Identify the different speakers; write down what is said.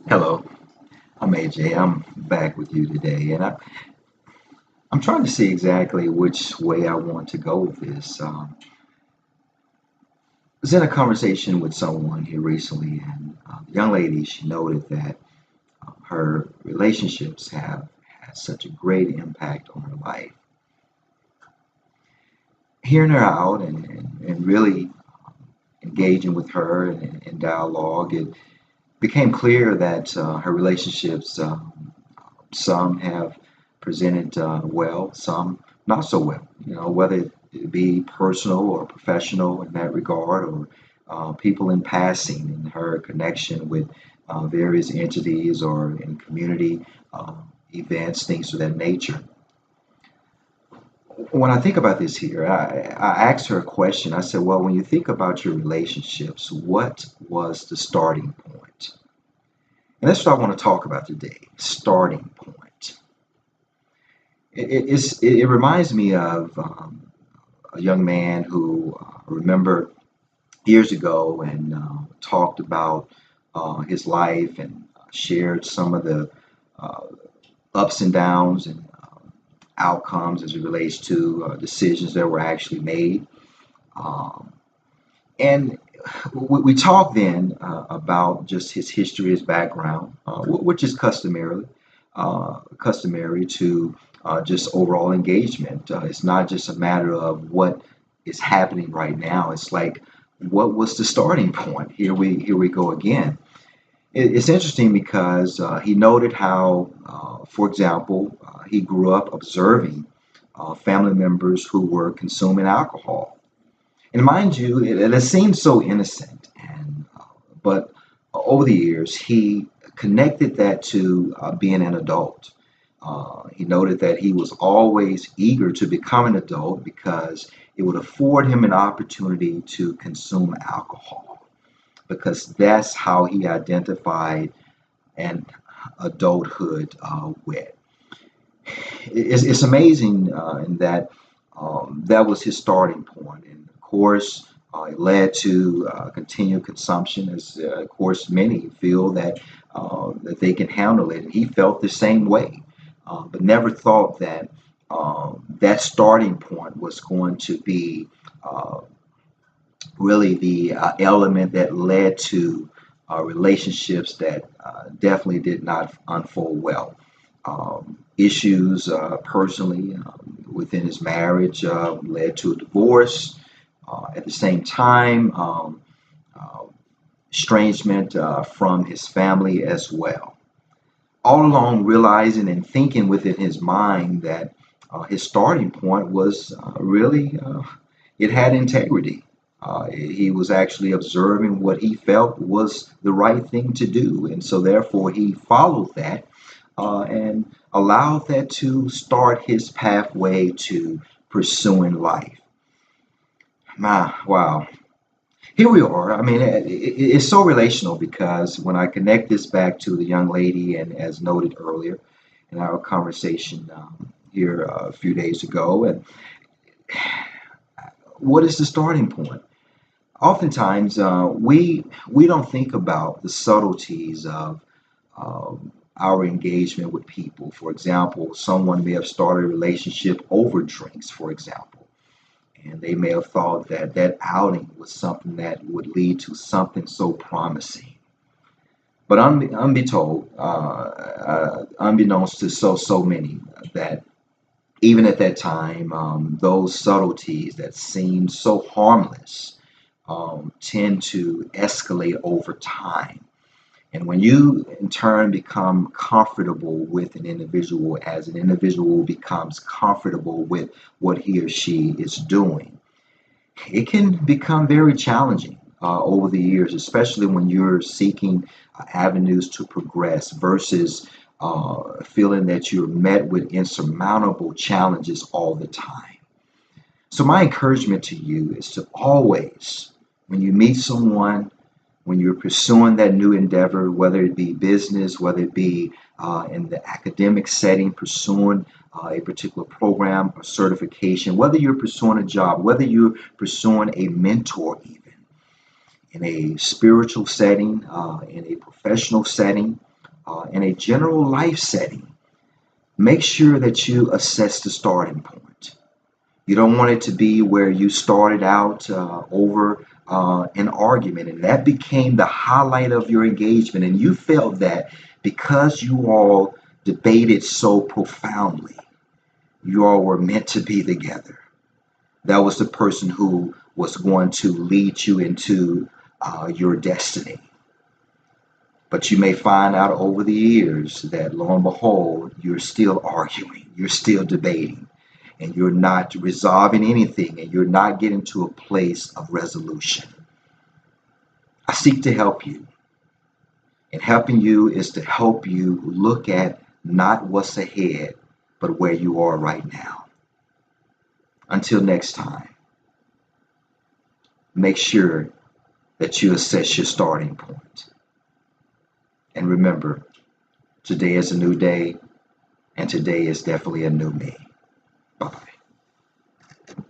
Speaker 1: Hello, I'm AJ. I'm back with you today, and I'm trying to see exactly which way I want to go with this. I was in a conversation with someone here recently, and the young lady, she noted that her relationships have had such a great impact on her life. Hearing her out and really engaging with her in dialogue, it became clear that her relationships, some have presented well, some not so well. Whether it be personal or professional in that regard, or people in passing and her connection with various entities or in community uh, events, things of that nature. When I think about this here, I asked her a question. I said, well, when you think about your relationships, what was the starting point? And that's what I want to talk about today, starting point. It reminds me of a young man who I remember years ago and talked about his life and shared some of the uh, ups and downs and outcomes as it relates to decisions that were actually made. Um, and we talked then about just his history, his background, which is customary to just overall engagement. It's not just a matter of what is happening right now. It's like, what was the starting point? Here we go again. It's interesting because he noted how, for example, he grew up observing family members who were consuming alcohol. And mind you, it seems so innocent, and but over the years, he connected that to being an adult. He noted that he was always eager to become an adult because it would afford him an opportunity to consume alcohol, because that's how he identified an adulthood with. It's amazing in that that was his starting point, and of course, it led to continued consumption. As of course, many feel that they can handle it, and he felt the same way, but never thought that that starting point was going to be uh, really the element that led to relationships that definitely did not unfold well. Issues personally within his marriage led to a divorce. At the same time, uh, estrangement from his family as well. All along realizing and thinking within his mind that his starting point was really, it had integrity. He was actually observing what he felt was the right thing to do. And so, therefore, he followed that and allowed that to start his pathway to pursuing life. Wow. Here we are. I mean, it's so relational because when I connect this back to the young lady, and as noted earlier in our conversation here a few days ago, and what is the starting point? Oftentimes, we don't think about the subtleties of our engagement with people. For example, someone may have started a relationship over drinks, for example, and they may have thought that that outing was something that would lead to something so promising. But unbeknownst to so many, that even at that time, those subtleties that seem so harmless tend to escalate over time. And when you, in turn, become comfortable with an individual, as an individual becomes comfortable with what he or she is doing, it can become very challenging over the years, especially when you're seeking avenues to progress versus feeling that you're met with insurmountable challenges all the time. So, my encouragement to you is to always, when you meet someone, when you're pursuing that new endeavor, whether it be business, whether it be in the academic setting, pursuing a particular program or certification, whether you're pursuing a job, whether you're pursuing a mentor, even, in a spiritual setting, in a professional setting, in a general life setting, make sure that you assess the starting point. You don't want it to be where you started out over an argument and that became the highlight of your engagement, and you felt that because you all debated so profoundly, you all were meant to be together. That was the person who was going to lead you into your destiny. But you may find out over the years that lo and behold, you're still arguing, you're still debating, and you're not resolving anything, and you're not getting to a place of resolution. I seek to help you. And helping you is to help you look at not what's ahead, but where you are right now. Until next time, make sure that you assess your starting point. And remember, today is a new day, and today is definitely a new me. Bye-bye.